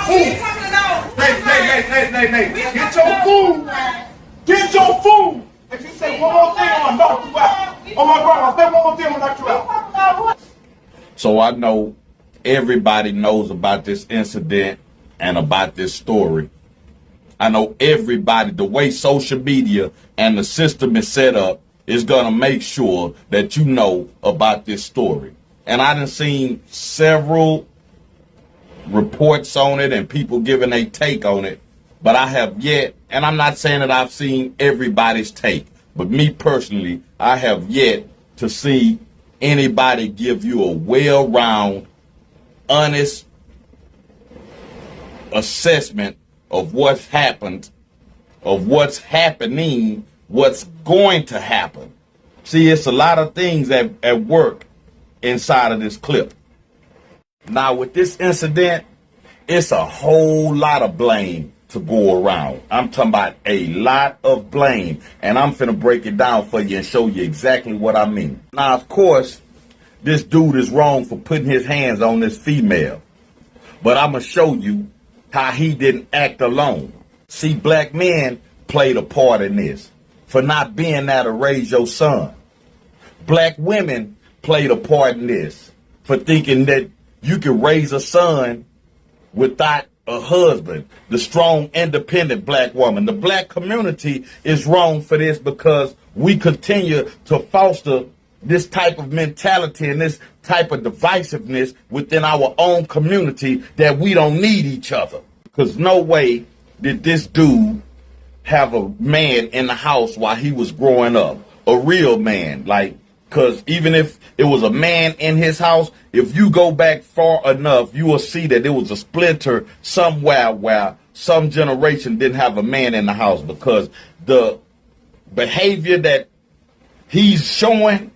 food. Hey, get your food. Get your food. If you say one more thing, I'm gonna knock you out. Oh my grandma, say one more thing, I'm gonna knock you out. So I know everybody knows about this incident and about this story. I know everybody, the way social media and the system is set up, is gonna make sure that you know about this story. And I done seen several reports on it and people giving a take on it, but I have yet, and I'm not saying that I've seen everybody's take, but me personally, I have yet to see anybody give you a well-rounded, honest assessment of what's happened, of what's happening, what's going to happen. See, it's a lot of things at work inside of this clip. Now, with this incident, it's a whole lot of blame to go around. I'm talking about a lot of blame, and I'm finna break it down for you and show you exactly what I mean. Now, of course, this dude is wrong for putting his hands on this female, but I'm gonna show you how he didn't act alone. See, black men played a part in this for not being there to raise your son. Black women played a part in this for thinking that you can raise a son without a husband. The strong, independent black woman. The black community is wrong for this because we continue to foster this type of mentality and this type of divisiveness within our own community that we don't need each other. Because no way did this dude have a man in the house while he was growing up. A real man, because even if it was a man in his house, if you go back far enough, you will see that there was a splinter somewhere where some generation didn't have a man in the house, because the behavior that he's showing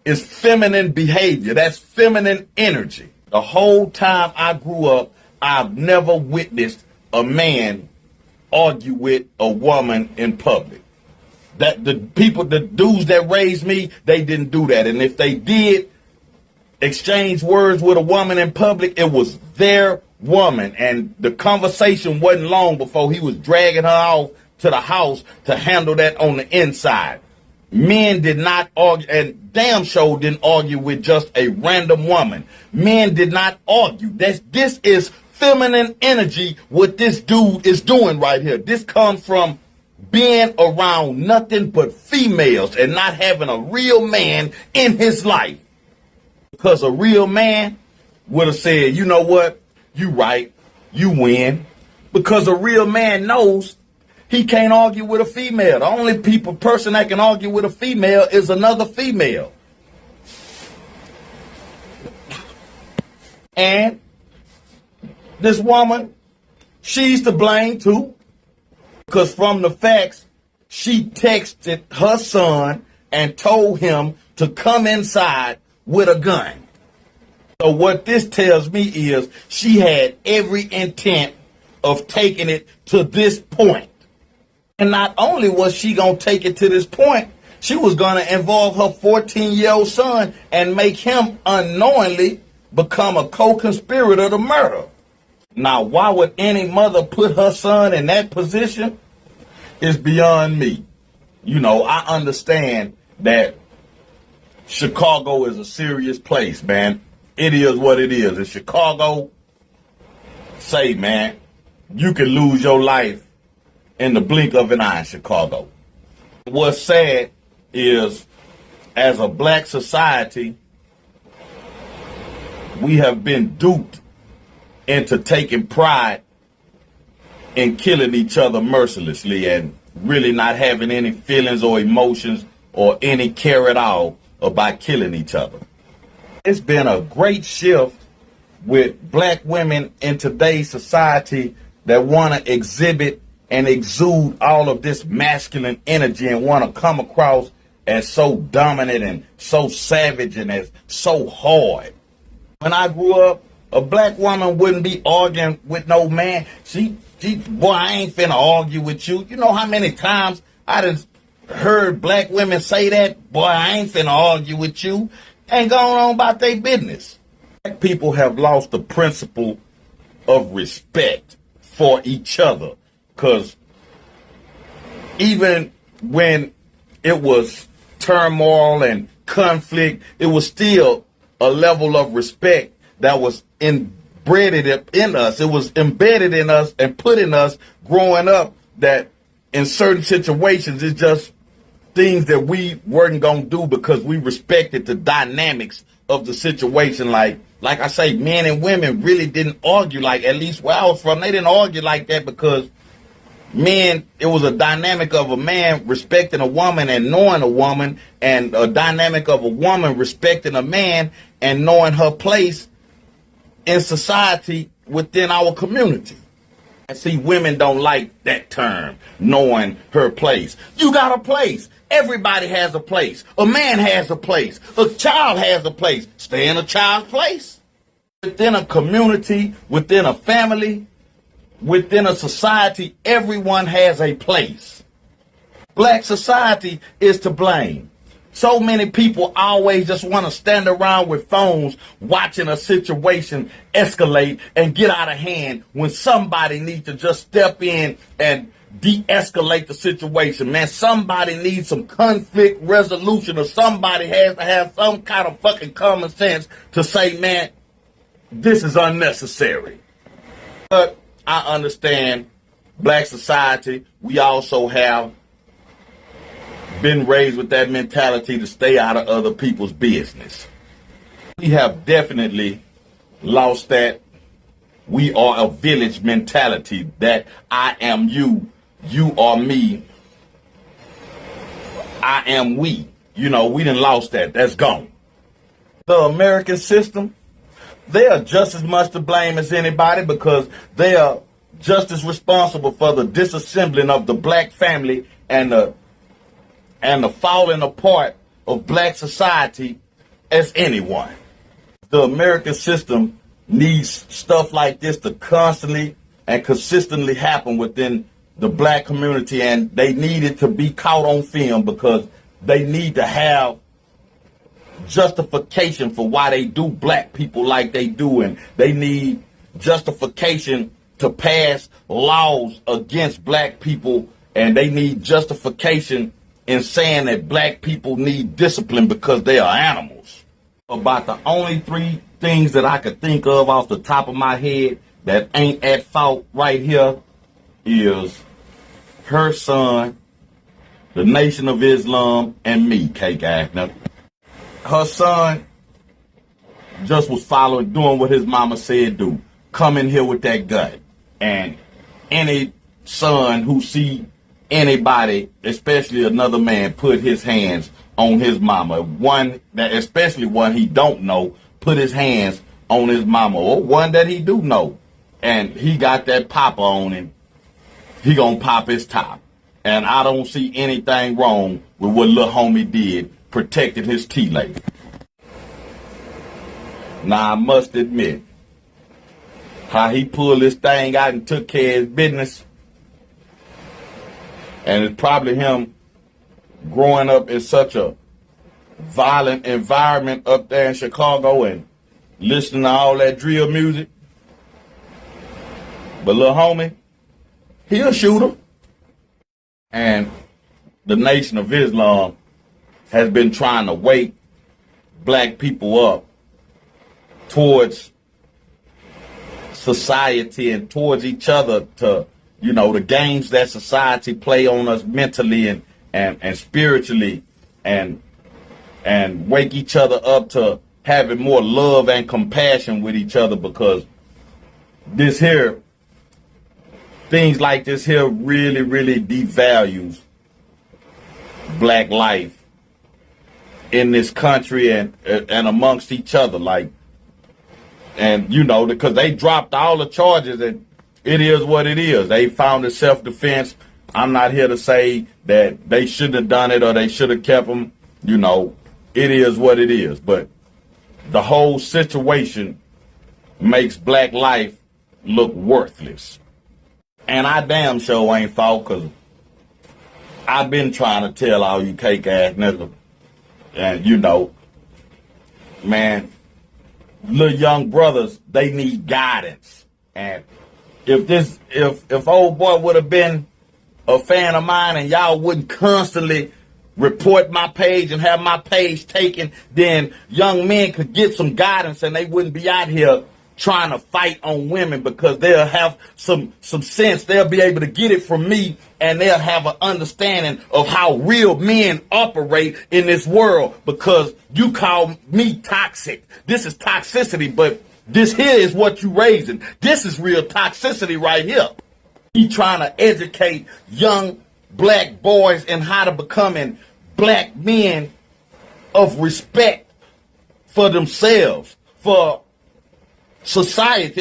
is feminine behavior. That's feminine energy. The whole time I grew up, I've never witnessed a man argue with a woman in public. That the dudes that raised me, they didn't do that. And if they did exchange words with a woman in public, it was their woman. And the conversation wasn't long before he was dragging her off to the house to handle that on the inside. Men did not argue, and damn sure didn't argue with just a random woman. Men did not argue. This is feminine energy, what this dude is doing right here. This comes from being around nothing but females and not having a real man in his life. Because a real man would have said, you know what, you right, you win. Because a real man knows he can't argue with a female. The only person that can argue with a female is another female. And this woman, she's to blame too. Because from the facts, she texted her son and told him to come inside with a gun. So what this tells me is she had every intent of taking it to this point. And not only was she going to take it to this point, she was going to involve her 14-year-old son and make him unknowingly become a co-conspirator to murder. Now, why would any mother put her son in that position is beyond me. You know, I understand that Chicago is a serious place, man. It is what it is. In Chicago, say, man, you can lose your life in the blink of an eye in Chicago. What's sad is, as a black society, we have been duped into taking pride in killing each other mercilessly and really not having any feelings or emotions or any care at all about killing each other. It's been a great shift with black women in today's society that want to exhibit and exude all of this masculine energy and want to come across as so dominant and so savage and as so hard. When I grew up, a black woman wouldn't be arguing with no man. Boy, I ain't finna argue with you. You know how many times I done heard black women say that? Boy, I ain't finna argue with you. And going on about their business. Black people have lost the principle of respect for each other. Because even when it was turmoil and conflict, it was still a level of respect that was inbred in us. It was embedded in us and put in us growing up, that in certain situations, it's just things that we weren't going to do because we respected the dynamics of the situation. Like I say, men and women really didn't argue, like, at least where I was from, they didn't argue like that, because men, it was a dynamic of a man respecting a woman and knowing a woman, and a dynamic of a woman respecting a man and knowing her place in society within our community. And see, women don't like that term, knowing her place. You got a place. Everybody has a place. A man has a place. A child has a place. Stay in a child's place. Within a community, within a family, within a society, everyone has a place. Black society is to blame. So many people always just want to stand around with phones watching a situation escalate and get out of hand, when somebody needs to just step in and de-escalate the situation. Man, somebody needs some conflict resolution, or somebody has to have some kind of fucking common sense to say, man, this is unnecessary. But I understand black society, we also have been raised with that mentality to stay out of other people's business. We have definitely lost that we are a village mentality, that I am you, you are me, I am we. You know, we done lost that. That's gone. The American system, they are just as much to blame as anybody, because they are just as responsible for the disassembling of the black family and the falling apart of black society as anyone. The American system needs stuff like this to constantly and consistently happen within the black community, and they need it to be caught on film, because they need to have justification for why they do black people like they do, and they need justification to pass laws against black people, and they need justification in saying that black people need discipline because they are animals. About the only three things that I could think of off the top of my head that ain't at fault right here is her son, the Nation of Islam, and me, Cake Agner. Her son just was doing what his mama said do. Come in here with that gun. And any son who see anybody, especially another man, put his hands on his mama, especially one he don't know, put his hands on his mama, or one that he do know, and he got that popper on him, he gonna pop his top. And I don't see anything wrong with what little homie did, protecting his tea lady. Now, I must admit, how he pulled this thing out and took care of his business, and it's probably him growing up in such a violent environment up there in Chicago and listening to all that drill music. But little homie, he a shooter. And the Nation of Islam has been trying to wake black people up towards society and towards each other, to, you know, the games that society play on us mentally and spiritually, and wake each other up to having more love and compassion with each other, because this here, things like this here really, really devalues black life in this country and amongst each other. Like, and you know, because they dropped all the charges, and it is what it is. They found it self-defense. I'm not here to say that they shouldn't have done it or they should have kept them. You know, it is what it is. But the whole situation makes black life look worthless. And I damn sure ain't fault, because I've been trying to tell all you cake ass niggas, and you know, man, little young brothers, they need guidance. And if old boy would have been a fan of mine and y'all wouldn't constantly report my page and have my page taken, then young men could get some guidance and they wouldn't be out here trying to fight on women, because they'll have some sense. They'll be able to get it from me, and they'll have an understanding of how real men operate in this world, because you call me toxic. This is toxicity, but this here is what you raising. This is real toxicity right here. He trying to educate young black boys in how to becoming black men of respect for themselves, for society.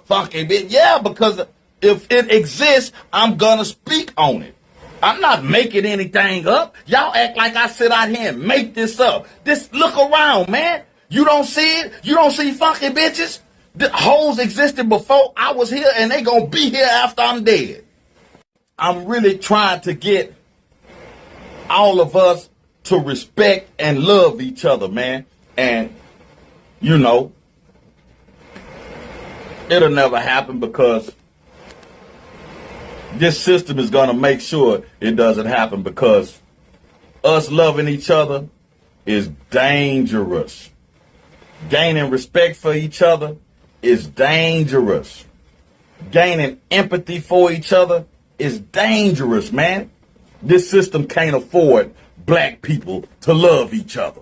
Fucking bitch. Yeah, because if it exists, I'm gonna speak on it. I'm not making anything up. Y'all act like I sit out here and make this up. Just look around, man. You don't see it? You don't see funky bitches? The hoes existed before I was here, and they gonna be here after I'm dead. I'm really trying to get all of us to respect and love each other, man. And, you know, it'll never happen, because this system is going to make sure it doesn't happen, because us loving each other is dangerous. Gaining respect for each other is dangerous. Gaining empathy for each other is dangerous, man. This system can't afford black people to love each other.